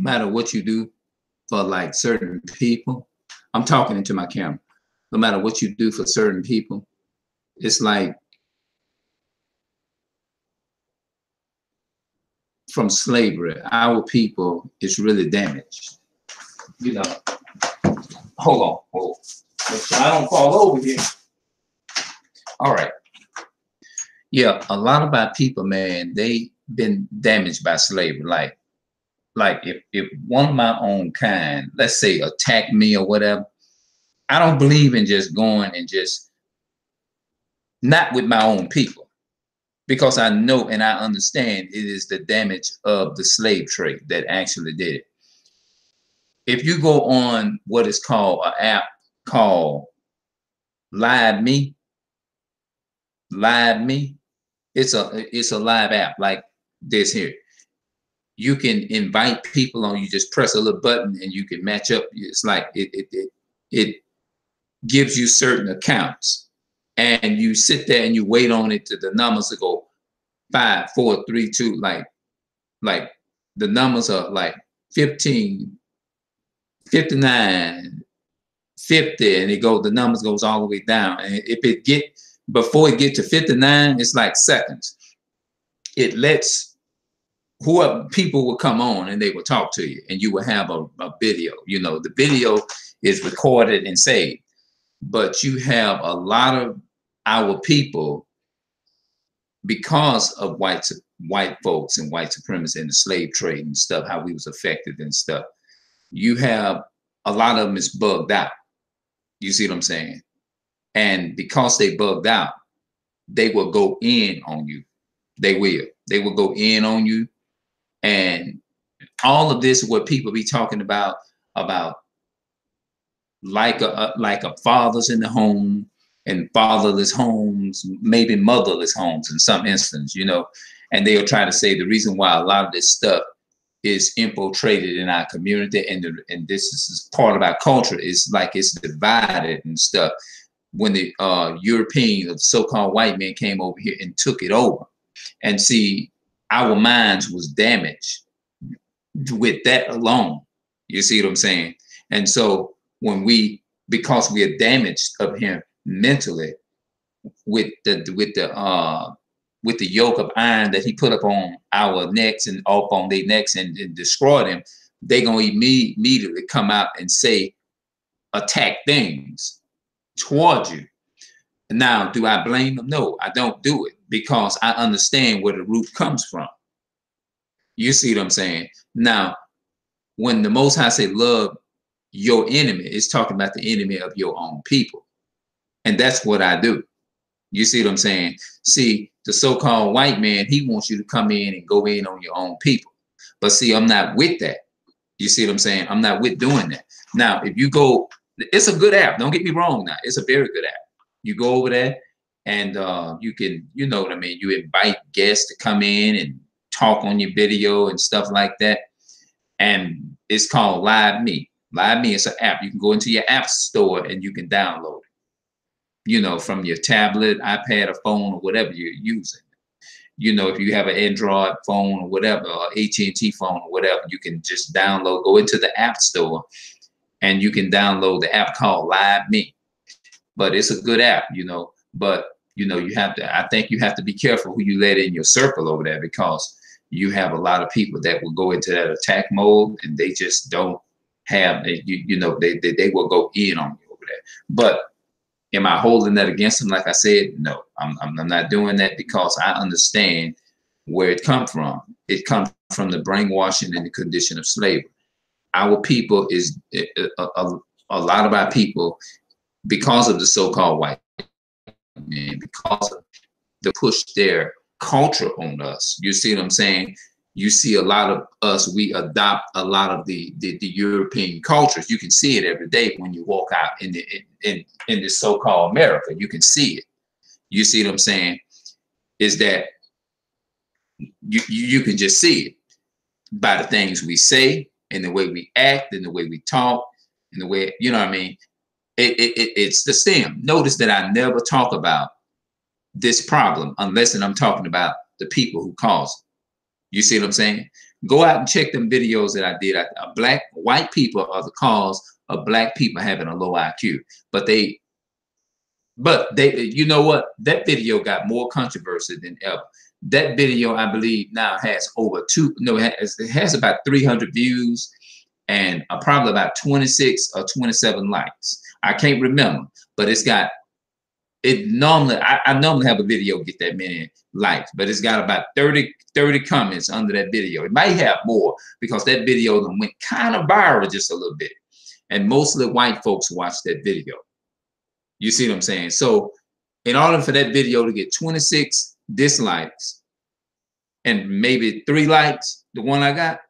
matter what you do for like certain people, I'm talking into my camera. No matter what you do for certain people, it's like from slavery, our people is really damaged. You know, hold on, hold on. Make sure I don't fall over here. All right. Yeah, a lot of our people, man, they been damaged by slavery. Like if one of my own kind, let's say, attack me or whatever, I don't believe in just going and just not with my own people, because I know and I understand it is the damage of the slave trade that actually did it. If you go on what is called an app called Live Me, it's a live app like this here. You can invite people on. You just press a little button and you can match up. It's like it gives you certain accounts, and you sit there and you wait on it to the numbers to go 5, 4, 3, 2. Like the numbers are like 15, 59, 50, and the numbers goes all the way down. And if it get before it get to 59, it's like seconds. It lets whoever people will come on and they will talk to you, and you will have a video. You know, the video is recorded and saved, but you have a lot of our people, because of white folks and white supremacy and the slave trade and stuff, how we was affected and stuff. You have a lot of them is bugged out. You see what I'm saying? And because they bugged out, they will go in on you. They will go in on you. And all of this is what people be talking about like a fathers in the home and fatherless homes, maybe motherless homes in some instance, you know. And they'll try to say the reason why a lot of this stuff is infiltrated in our community and this is part of our culture is like it's divided and stuff. When the European, the so-called white man, came over here and took it over, and see, our minds was damaged with that alone. You see what I'm saying? And so when because we are damaged up here mentally with the yoke of iron that he put up on our necks and off on their necks and destroy them, they gonna immediately come out and say, attack things towards you. Now, do I blame them? No, I don't do it, because I understand where the root comes from. You see what I'm saying? Now, when the Most High say love your enemy, it's talking about the enemy of your own people. And that's what I do. You see what I'm saying? See, the so-called white man, he wants you to come in and go in on your own people. But see, I'm not with that. You see what I'm saying? I'm not with doing that. Now, if you go, it's a good app. Don't get me wrong now. It's a very good app. You go over there and you can, you know what I mean? You invite guests to come in and talk on your video and stuff like that. And it's called Live Me. Live Me is an app. You can go into your app store and you can download it, you know, from your tablet, iPad, or phone, or whatever you're using. You know, if you have an Android phone or whatever, or AT&T phone or whatever, you can just download, go into the app store and you can download the app called Live Me. But it's a good app, you know, but you know, I think you have to be careful who you let in your circle over there, because you have a lot of people that will go into that attack mode and they just don't have, you know, they will go in on you over there. But am I holding that against them? Like I said, no, I'm not doing that, because I understand where it comes from. It comes from the brainwashing and the condition of slavery. Our people is a lot of our people, because of the so-called white man, because of the push their culture on us. You see what I'm saying? You see a lot of us, we adopt a lot of the European cultures. You can see it every day when you walk out in the so-called America. You can see it. You see what I'm saying? Is that you can just see it by the things we say and the way we act and the way we talk and the way, you know what I mean? It's the stem. Notice that I never talk about this problem unless I'm talking about the people who cause it. You see what I'm saying? Go out and check them videos that I did. White people are the cause of black people having a low IQ. But they, you know what? That video got more controversy than ever. That video, I believe, now has over it has about 300 views and probably about 26 or 27 likes. I can't remember, but it's got it normally. I normally have a video get that many likes, but it's got about 30 comments under that video. It might have more because that video went kind of viral just a little bit, and mostly white folks watched that video. You see what I'm saying? So in order for that video to get 26 dislikes and maybe 3 likes, the one I got,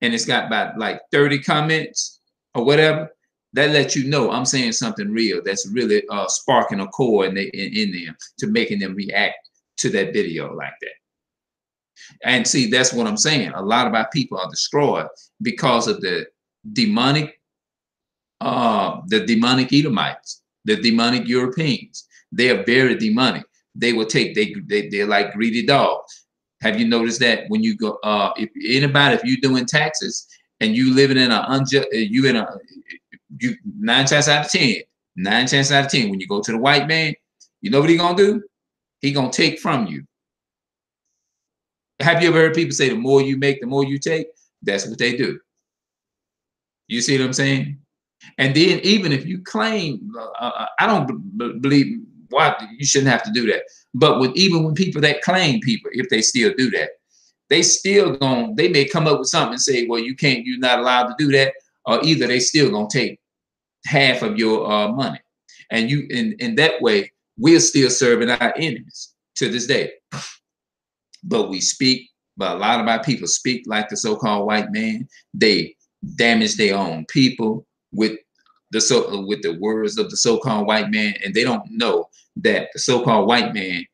and it's got about like 30 comments or whatever, that lets you know I'm saying something real that's really sparking a chord in them to making them react to that video like that. And see, that's what I'm saying. A lot of our people are destroyed because of the demonic Edomites, the demonic Europeans. They are very demonic. They will take, they're like greedy dogs. Have you noticed that when you go, if you're doing taxes and you living in a you 9 chances out of 10, when you go to the white man, you know what he gonna do? He gonna take from you. Have you ever heard people say the more you make, the more you take? That's what they do. You see what I'm saying? And then even if you claim, I don't believe why you shouldn't have to do that. But even when people that claim people, if they still do that, they may come up with something and say, well, you're not allowed to do that. Or either they still gonna take half of your money. And in that way, we're still serving our enemies to this day. But a lot of our people speak like the so-called white man. They damage their own people with the words of the so-called white man, and they don't know that the so-called white man,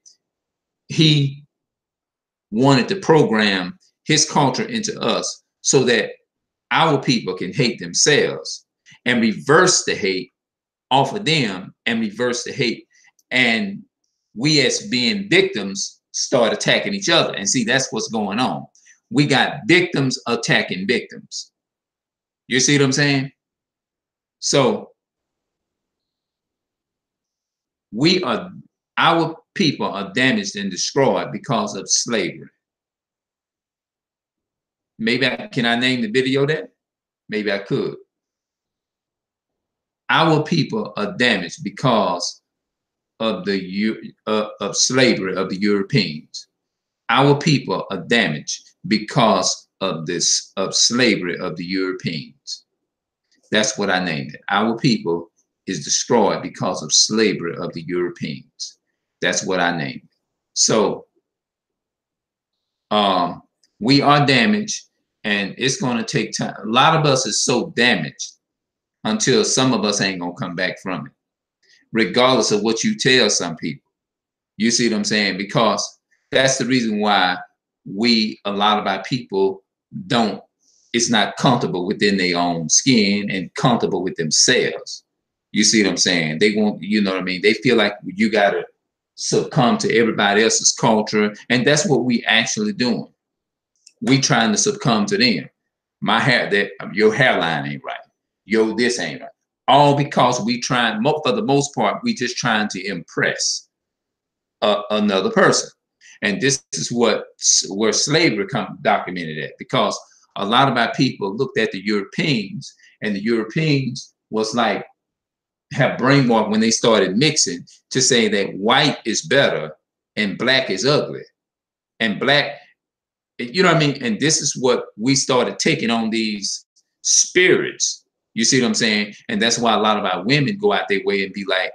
he wanted to program his culture into us so that our people can hate themselves and reverse the hate off of them and reverse the hate. And we as being victims start attacking each other. And see, that's what's going on. We got victims attacking victims. You see what I'm saying? So our people are damaged and destroyed because of slavery. Maybe can I name the video that? Maybe I could. Our people are damaged because of of slavery of the Europeans. Our people are damaged because of slavery of the Europeans. That's what I named it. Our people is destroyed because of slavery of the Europeans. That's what I named it. So we are damaged, and it's going to take time. A lot of us is so damaged until some of us ain't going to come back from it, regardless of what you tell some people. You see what I'm saying? Because that's the reason why a lot of our people it's not comfortable within their own skin and comfortable with themselves. You see what I'm saying? They want, you know what I mean? They feel like you got to succumb to everybody else's culture. And that's what we actually doing. We trying to succumb to them. Your hairline ain't right. This ain't right. All because for the most part, we just trying to impress another person. And this is where slavery documented at, because a lot of our people looked at the Europeans, and the Europeans was like, have brainwashed when they started mixing to say that white is better and black is ugly. And black, you know what I mean? And this is what we started taking on these spirits. You see what I'm saying? And that's why a lot of our women go out their way and be like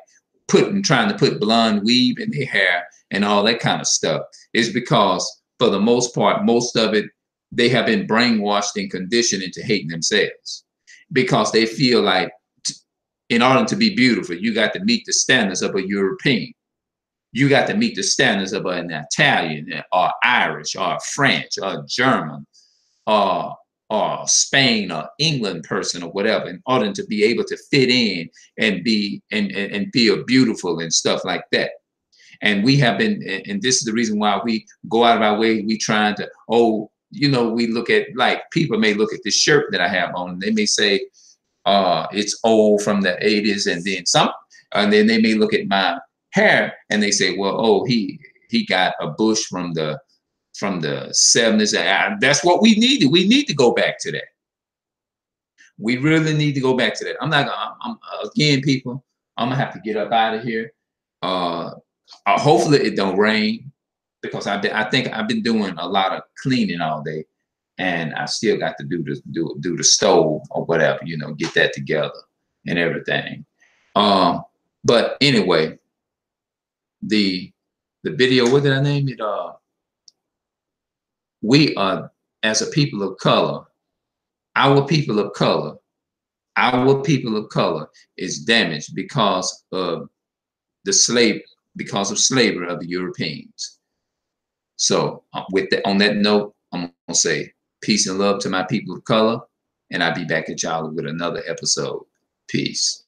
trying to put blonde weave in their hair and all that kind of stuff. It's because for the most part, most of it, they have been brainwashed and conditioned into hating themselves, because they feel like in order to be beautiful, you got to meet the standards of a European. You got to meet the standards of an Italian or Irish or French or German or Spain or England person or whatever, in order to be able to fit in and be and feel beautiful and stuff like that. And we have been, and this is the reason why we go out of our way. We trying to, you know, we look at, like, people may look at the shirt that I have on, and they may say, it's old from the 80s, and then they may look at my hair and they say, well, oh, he got a bush from the 70s. And that's what we needed. We need to go back to that. We really need to go back to that. Again, people, I'm gonna have to get up out of here. Hopefully it don't rain, because I think I've been doing a lot of cleaning all day, and I still got to do the stove or whatever, you know, get that together and everything. But anyway, the video, what did I name it? We are, as a people of color, our people of color is damaged because of slavery of the Europeans. So on that note, I'm gonna say peace and love to my people of color, and I'll be back at y'all with another episode. Peace.